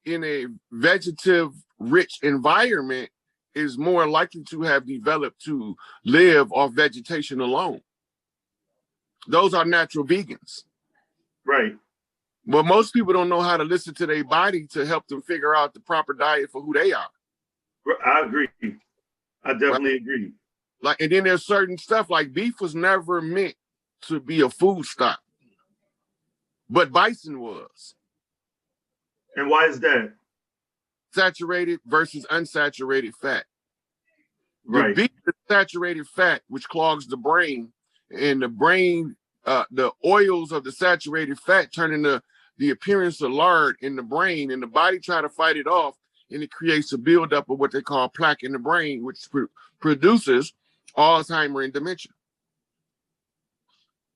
in a vegetative rich environment is more likely to have developed to live off vegetation alone. Those are natural vegans. Right. But most people don't know how to listen to their body to help them figure out the proper diet for who they are. I agree. I definitely agree. Like, and then there's certain stuff like beef was never meant to be a food stock, but bison was. And why is that? Saturated versus unsaturated fat. Right. The beef is saturated fat, which clogs the brain, and the brain, the oils of the saturated fat turn into the appearance of lard in the brain, and the body try to fight it off, and it creates a buildup of what they call plaque in the brain, which produces Alzheimer's and dementia.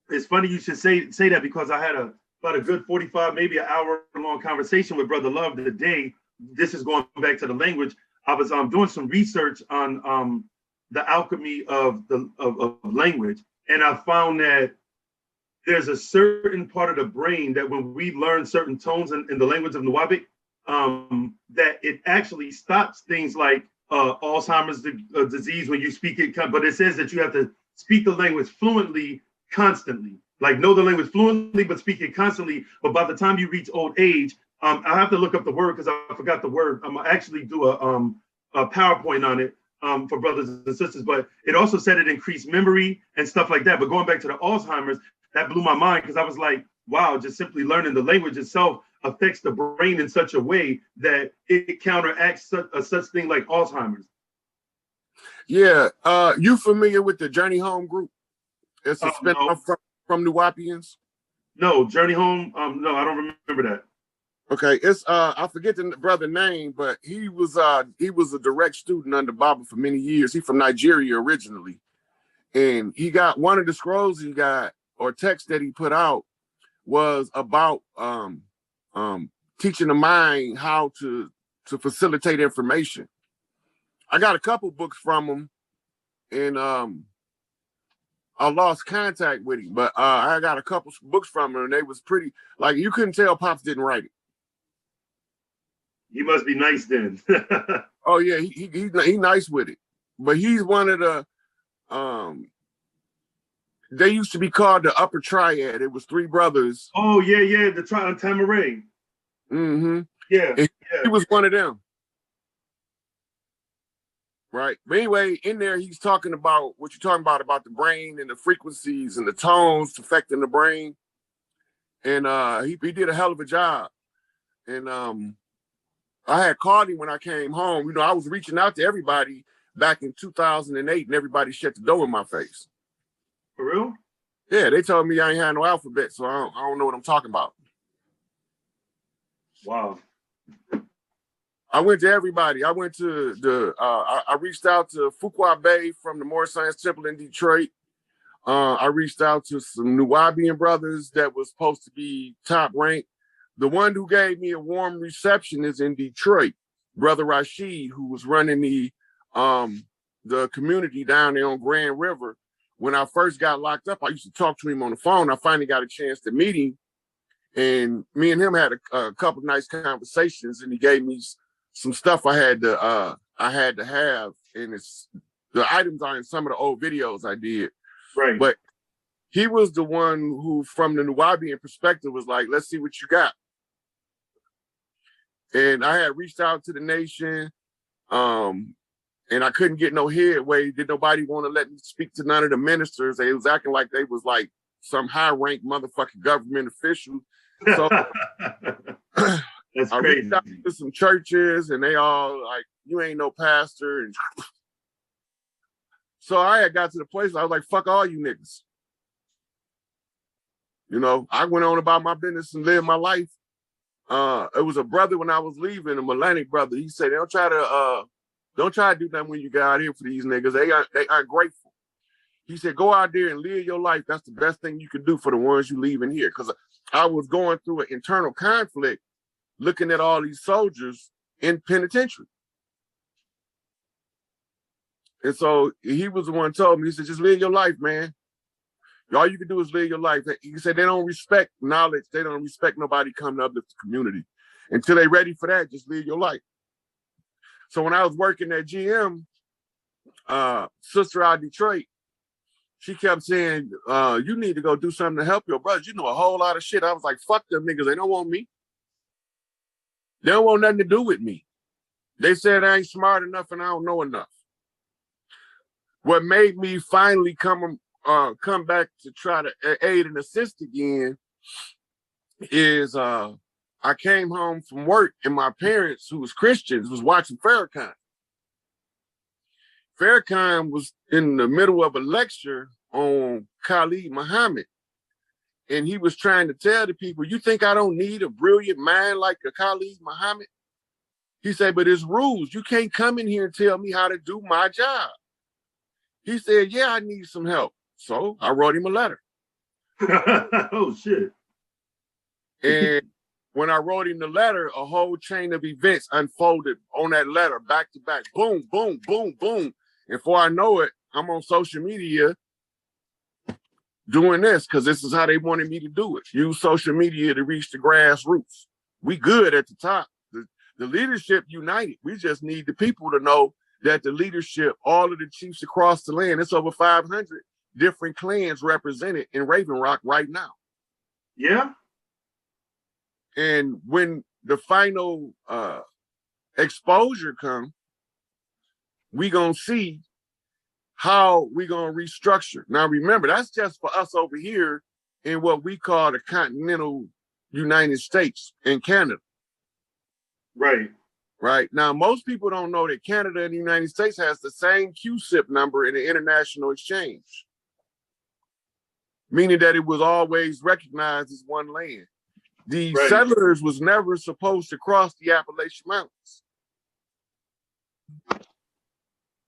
It's funny you should say that, because I had about a good 45, maybe an hour long conversation with Brother Love today. This is going back to the language. I was doing some research on the alchemy of language, and I found that there's a certain part of the brain that when we learn certain tones in the language of Nuwabic, that it actually stops things like Alzheimer's disease when you speak it. But it says that you have to speak the language fluently, constantly. Like, know the language fluently, but speak it constantly. But by the time you reach old age, I have to look up the word because I forgot the word. I'm gonna actually do a PowerPoint on it for brothers and sisters. But it also said it increased memory and stuff like that. But going back to the Alzheimer's, that blew my mind, because I was like, wow, just simply learning the language itself affects the brain in such a way that it counteracts such thing like Alzheimer's. Yeah, you familiar with the Journey Home group? It's a spin-off from Nuwapians. No, Journey Home. No, I don't remember that. Okay, it's I forget the brother name, but he was a direct student under Baba for many years. He's from Nigeria originally, and he got one of the scrolls he got, or text that he put out, was about teaching the mind how to facilitate information. I got a couple books from him, and I lost contact with him, but I got a couple books from him, and they was pretty, like, you couldn't tell Pops didn't write it. He must be nice then. Oh yeah, he nice with it, but he's one of the they used to be called the Upper Triad. It was three brothers. Oh yeah, the Tamaray. Mm-hmm. Yeah, he was one of them. Right. But anyway, in there, he's talking about what you're talking about the brain and the frequencies and the tones affecting the brain. And he did a hell of a job. And I had called him when I came home. You know, I was reaching out to everybody back in 2008, and everybody shut the door in my face. For real? Yeah, they told me I ain't had no alphabet, so I don't know what I'm talking about. Wow. I went to everybody. I went to I reached out to Fuqua Bay from the Moore Science Temple in Detroit. I reached out to some Nuwabian brothers that was supposed to be top ranked. The one who gave me a warm reception is in Detroit, Brother Rashid, who was running the community down there on Grand River. When I first got locked up, I used to talk to him on the phone. I finally got a chance to meet him, and me and him had a couple nice conversations, and he gave me some stuff I had to have, and the items are in some of the old videos I did. Right. But he was the one who, from the Nuwabian perspective, was like, let's see what you got. And I had reached out to the nation, and I couldn't get no headway. Did nobody want to let me speak to none of the ministers? They was acting like they was like some high-ranked motherfucking government official. So that's I crazy. reached out to some churches, and they all like, you ain't no pastor. And so I had got to the place where I was like, fuck all you niggas. You know, I went on about my business and lived my life. It was a brother when I was leaving, a Melanic brother. He said, don't try to do nothing when you get out here for these niggas. They aren't grateful. He said, go out there and live your life. That's the best thing you can do for the ones you leave in here. Because I was going through an internal conflict looking at all these soldiers in penitentiary. And so he was the one who told me, he said, just live your life, man. All you can do is live your life. He said they don't respect knowledge. They don't respect nobody coming up with the community. Until they ready for that, just live your life. So when I was working at GM, sister out of Detroit, she kept saying, you need to go do something to help your brothers. You know a whole lot of shit. I was like, fuck them niggas. They don't want me. They don't want nothing to do with me. They said I ain't smart enough and I don't know enough. What made me finally come back to try to aid and assist again is I came home from work and my parents, who was Christians, was watching Farrakhan. Farrakhan was in the middle of a lecture on Khalid Muhammad. And he was trying to tell the people, you think I don't need a brilliant mind like a Khalid Muhammad? He said, but it's rules. You can't come in here and tell me how to do my job. He said, yeah, I need some help. So I wrote him a letter. Oh, shit. And when I wrote him the letter, a whole chain of events unfolded on that letter, back to back. Boom, boom, boom, boom. And before I know it, I'm on social media doing this because this is how they wanted me to do it. Use social media to reach the grassroots. We good at the top. The leadership united. We just need the people to know that the leadership, all of the chiefs across the land, it's over 500 different clans represented in Raven Rock right now. Yeah. And when the final exposure comes, we gonna see how we gonna restructure. Now remember, that's just for us over here in what we call the continental United States and Canada. Right. Right. Now, most people don't know that Canada and the United States has the same QSIP number in the international exchange, meaning that it was always recognized as one land. The settlers was never supposed to cross the Appalachian Mountains.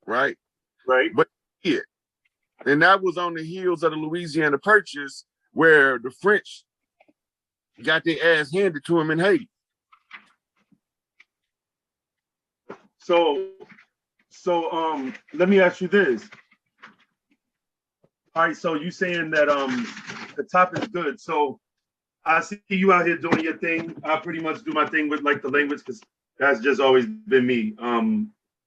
Right. Right. But yeah. And that was on the heels of the Louisiana Purchase, where the French got their ass handed to them in Haiti. So let me ask you this. All right, so you saying that the top is good. So I see you out here doing your thing. I pretty much do my thing with like the language because that's just always been me.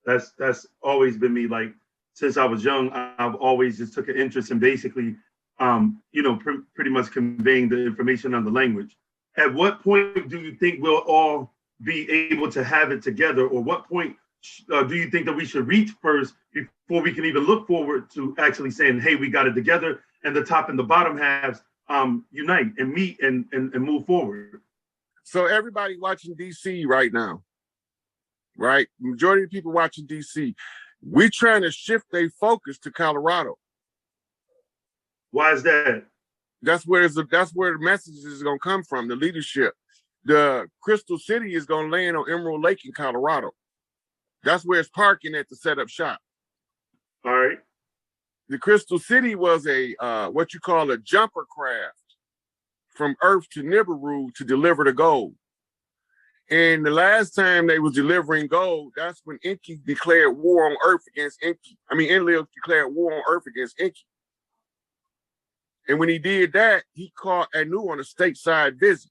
That's always been me. Like since I was young, I've always just took an interest in basically, pretty much conveying the information on the language. At what point do you think we'll all be able to have it together, or what point do you think that we should reach first before we can even look forward to actually saying, hey, we got it together, and the top and the bottom halves unite and meet and move forward? So everybody watching DC right now, right? Majority of people watching DC, we're trying to shift their focus to Colorado. Why is that? That's where the message is gonna come from, the leadership. The Crystal City is gonna land on Emerald Lake in Colorado. That's where it's parking at to set up shop. All right. The Crystal City was a what you call a jumper craft from Earth to Nibiru to deliver the gold. And the last time they was delivering gold, that's when Enki declared war on Earth against Enki. Enlil declared war on Earth against Enki. And when he did that, he caught Anu on a stateside visit.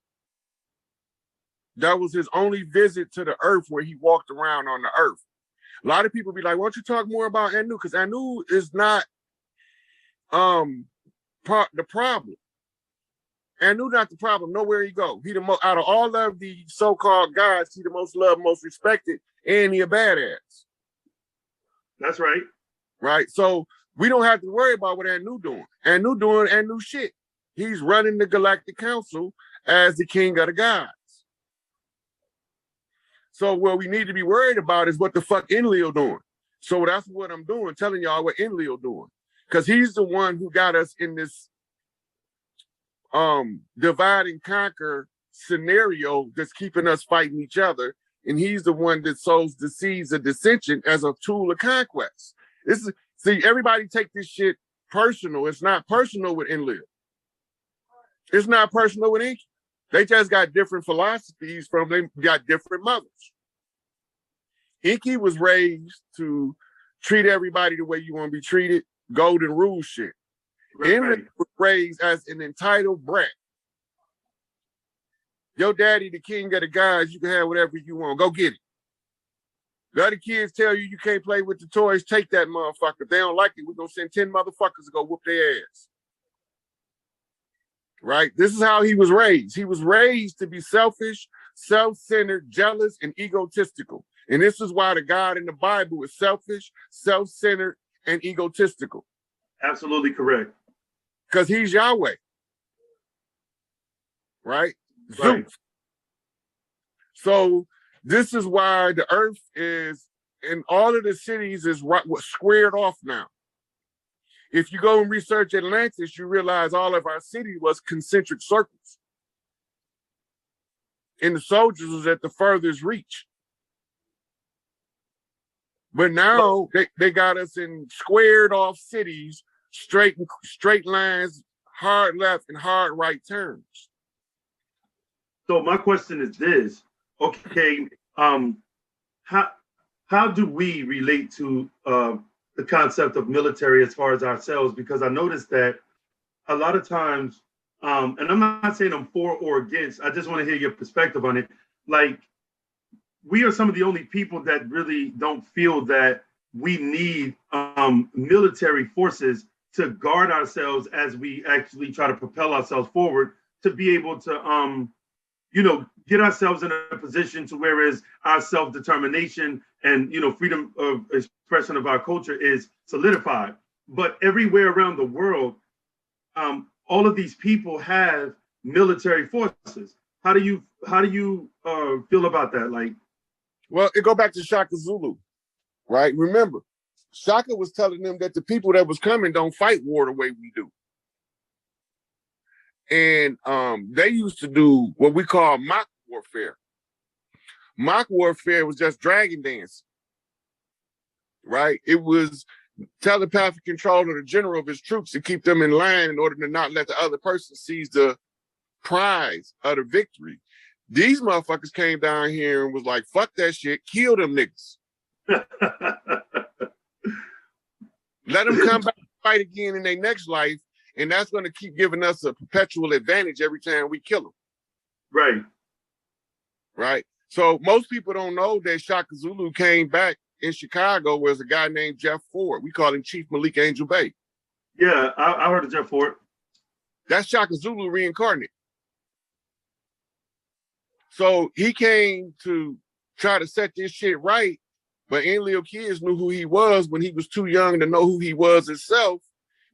That was his only visit to the Earth where he walked around on the Earth. A lot of people be like, why don't you talk more about Anu? Because Anu is not the problem. Anu not the problem. Nowhere he go. He out of all of the so-called gods, he the most loved, most respected, and he a badass. That's right. Right. So we don't have to worry about what Anu doing. Anu doing Anu shit. He's running the Galactic Council as the king of the gods. So what we need to be worried about is what the fuck Enlil doing. So that's what I'm doing, telling y'all what Enlil doing. Because he's the one who got us in this divide and conquer scenario that's keeping us fighting each other. And he's the one that sows the seeds of dissension as a tool of conquest. See, everybody take this shit personal. It's not personal with Enlil. It's not personal with Enki. They just got different philosophies from them, got different mothers. Enki was raised to treat everybody the way you want to be treated, golden rule shit. Right. Enlil was raised as an entitled brat. Your daddy, the king of the guys, you can have whatever you want. Go get it. The other kids tell you can't play with the toys. Take that motherfucker. If they don't like it, we're going to send 10 motherfuckers to go whoop their ass. Right? This is how he was raised. He was raised to be selfish, self-centered, jealous, and egotistical. And this is why the God in the Bible is selfish, self-centered, and egotistical. Absolutely correct. Because he's Yahweh. Right? Right. Zeus. So this is why the earth is, in all of the cities, is squared off now. If you go and research Atlantis, you realize all of our city was concentric circles. And the soldiers was at the furthest reach. But now they got us in squared off cities, straight lines, hard left and hard right turns. So my question is this: okay, how do we relate to the concept of military as far as ourselves? Because I noticed that a lot of times, and I'm not saying I'm for or against, I just want to hear your perspective on it. Like, we are some of the only people that really don't feel that we need military forces to guard ourselves as we actually try to propel ourselves forward, to be able to, get ourselves in a position to whereas our self-determination and, freedom of expression of our culture is solidified. But everywhere around the world, all of these people have military forces. How do you feel about that? Like, well, it go back to Shaka Zulu, right? Remember, Shaka was telling them that the people that was coming don't fight war the way we do. And they used to do what we call mock warfare. Mock warfare was just dragon dancing, right? It was telepathic control of the general of his troops to keep them in line in order to not let the other person seize the prize of the victory. These motherfuckers came down here and was like, fuck that shit, kill them niggas. Let them come back and fight again in their next life, and that's going to keep giving us a perpetual advantage every time we kill them. Right. Right. So most people don't know that Shaka Zulu came back in Chicago was a guy named Jeff Ford. We call him Chief Malik Angel Bay. Yeah, I heard of Jeff Ford. That's Shaka Zulu reincarnate. So he came to try to set this shit right, but Enlil kids knew who he was when he was too young to know who he was himself.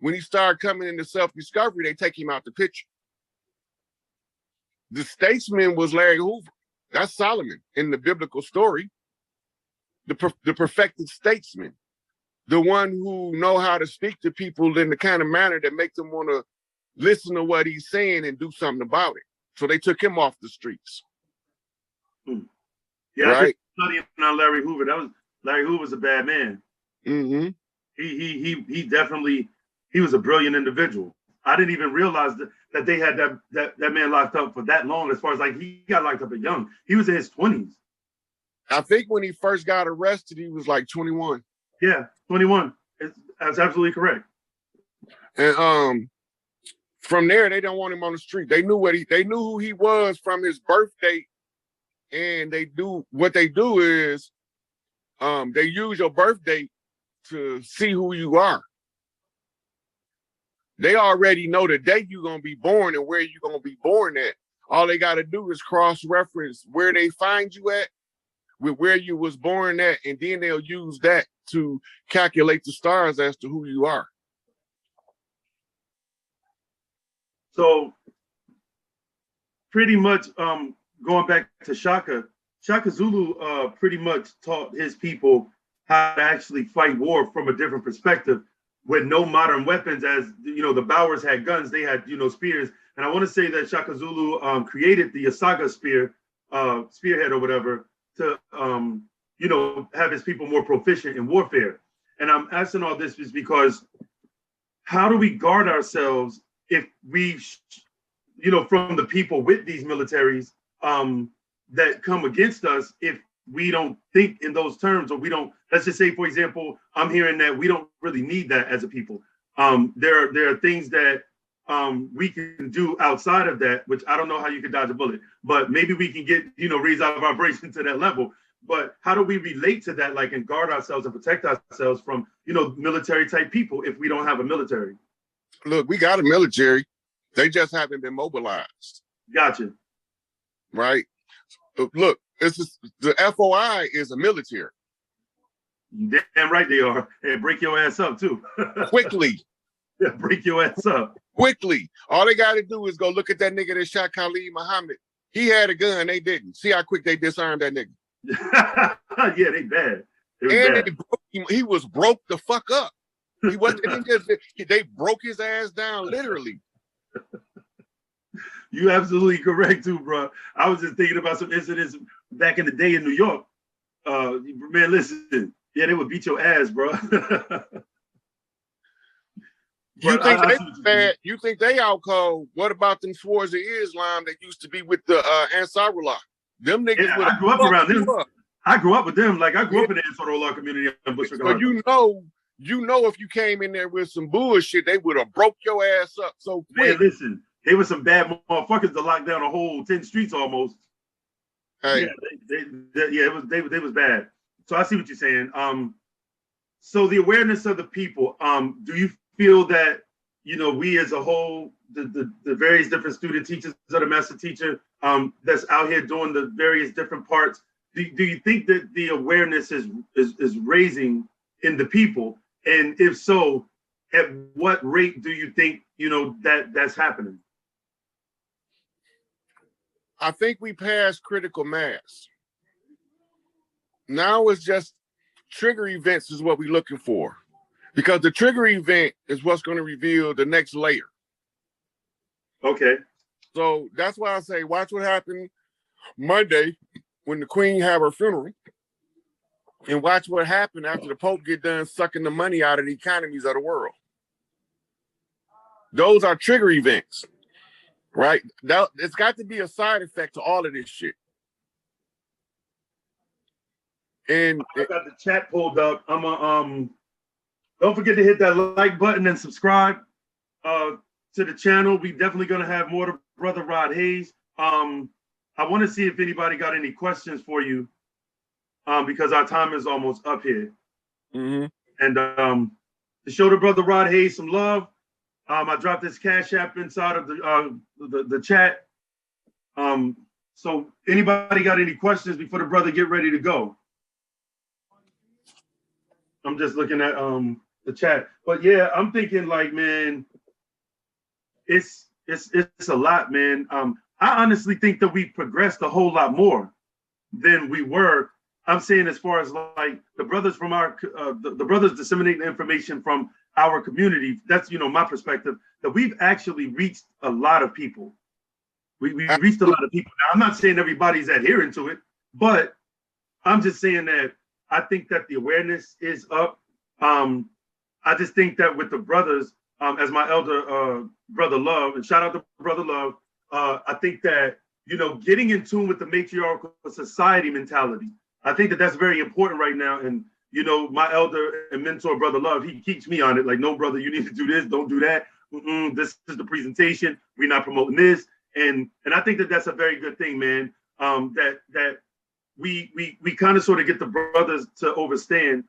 When he started coming into self-discovery, they take him out the picture. The statesman was Larry Hoover. That's Solomon in the biblical story. The perfected statesman. The one who know how to speak to people in the kind of manner that make them want to listen to what he's saying and do something about it. So they took him off the streets. Yeah, right? I just studying on Larry Hoover. Larry Hoover was a bad man. Mm-hmm. He definitely, he was a brilliant individual. I didn't even realize that they had that man locked up for that long. As far as like, he got locked up at young. He was in his 20s. I think when he first got arrested, he was like 21. Yeah, 21. That's absolutely correct. And from there, they don't want him on the street. They knew who he was from his birth date, and they do is they use your birth date to see who you are. They already know the day you're gonna be born and where you're gonna be born at. All they gotta do is cross-reference where they find you at with where you was born at, and then they'll use that to calculate the stars as to who you are. So pretty much going back to Shaka Zulu pretty much taught his people how to actually fight war from a different perspective with no modern weapons. As you know, the Boers had guns, they had, spears. And I want to say that Shaka Zulu created the Asaga spearhead or whatever to have his people more proficient in warfare. And I'm asking all this is because how do we guard ourselves if we, from the people with these militaries that come against us, if we don't think in those terms, or we don't, let's just say, for example, I'm hearing that we don't really need that as a people. There are things that we can do outside of that, which I don't know how you can dodge a bullet, but maybe we can get, raise our vibration to that level. But how do we relate to that, like, and guard ourselves and protect ourselves from, military type people if we don't have a military? Look, we got a military. They just haven't been mobilized. Gotcha. Right? Look, the FOI is a military. Damn right they are. And break your ass up too. Quickly. Yeah, break your ass up. Quickly. All they got to do is go look at that nigga that shot Khalid Muhammad. He had a gun. They didn't. See how quick they disarmed that nigga. Yeah, they bad. He was broke the fuck up. He wasn't they broke his ass down literally. You absolutely correct too, bro. I was just thinking about some incidents back in the day in New York. Man, listen, yeah, they would beat your ass, bro. You think they bad? You think they out cold? What about them swords of Islam that used to be with the Ansarullah? Them niggas. Yeah, I grew up around them. I grew up with them. Like, I grew up in the Ansarullah community in Bushwick. So you know, if you came in there with some bullshit, they would have broke your ass up so quick. Man, listen, they were some bad motherfuckers to lock down a whole 10 streets almost. Hey. Yeah, they was bad. So I see what you're saying. So the awareness of the people, do you feel that, we as a whole, the various different student teachers of the master teacher that's out here doing the various different parts, do you think that the awareness is raising in the people? And if so, at what rate do you think, that's happening? I think we passed critical mass. Now it's just trigger events is what we're looking for, because the trigger event is what's going to reveal the next layer. Okay. So that's why I say, watch what happened Monday when the Queen had her funeral, and watch what happened after the Pope get done sucking the money out of the economies of the world. Those are trigger events, right? It's got to be a side effect to all of this shit. And I got the chat pulled up. Don't forget to hit that like button and subscribe to the channel. We definitely gonna have more to Brother Rod Hayes. I want to see if anybody got any questions for you, because our time is almost up here. Mm-hmm. And to show the Brother Rod Hayes some love, I dropped this Cash App inside of the chat. So anybody got any questions before the brother get ready to go? I'm just looking at the chat, but yeah, I'm thinking like, man, it's a lot, man. I honestly think that we progressed a whole lot more than we were. I'm saying as far as like the brothers from our the brothers disseminating information from our community. That's my perspective, that we've actually reached a lot of people. We reached a lot of people. Now, I'm not saying everybody's adhering to it, but I'm just saying that I think that the awareness is up. I just think that with the brothers, as my elder Brother Love, and shout out to Brother Love, I think that, getting in tune with the matriarchal society mentality, I think that that's very important right now. And, my elder and mentor, Brother Love, he keeps me on it. Like, no, brother, you need to do this. Don't do that. This is the presentation. We're not promoting this. And I think that that's a very good thing, man. That we kind of sort of get the brothers to understand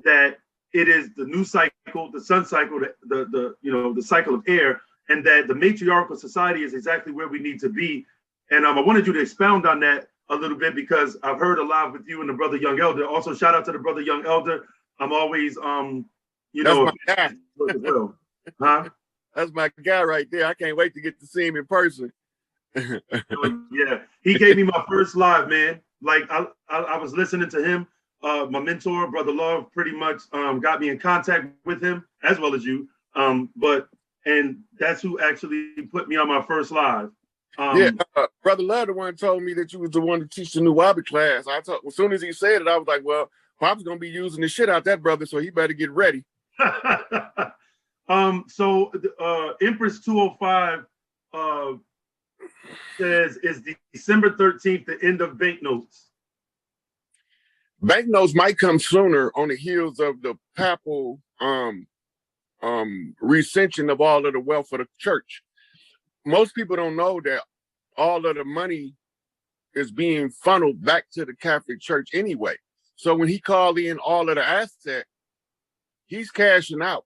that it is the new cycle, the sun cycle, the cycle of air, and that the matriarchal society is exactly where we need to be. And I wanted you to expound on that a little bit, because I've heard a lot with you and the brother Young Elder. Also, shout out to the brother Young Elder. I'm always, that's my guy. As well. Huh? That's my guy right there. I can't wait to get to see him in person. Yeah, he gave me my first live, man. Like I was listening to him. My mentor, Brother Love, pretty much got me in contact with him, as well as you. And that's who actually put me on my first live. Brother Love, the one told me that you was the one to teach the new Wabi class. As soon as he said it, I was like, well, Pop's gonna be using the shit out that brother, so he better get ready. So Empress 205 says, is December 13th the end of banknotes? Banknotes might come sooner on the heels of the papal recension of all of the wealth of the church. most people don't know that all of the money is being funneled back to the Catholic Church anyway. So when he called in all of the asset, he's cashing out.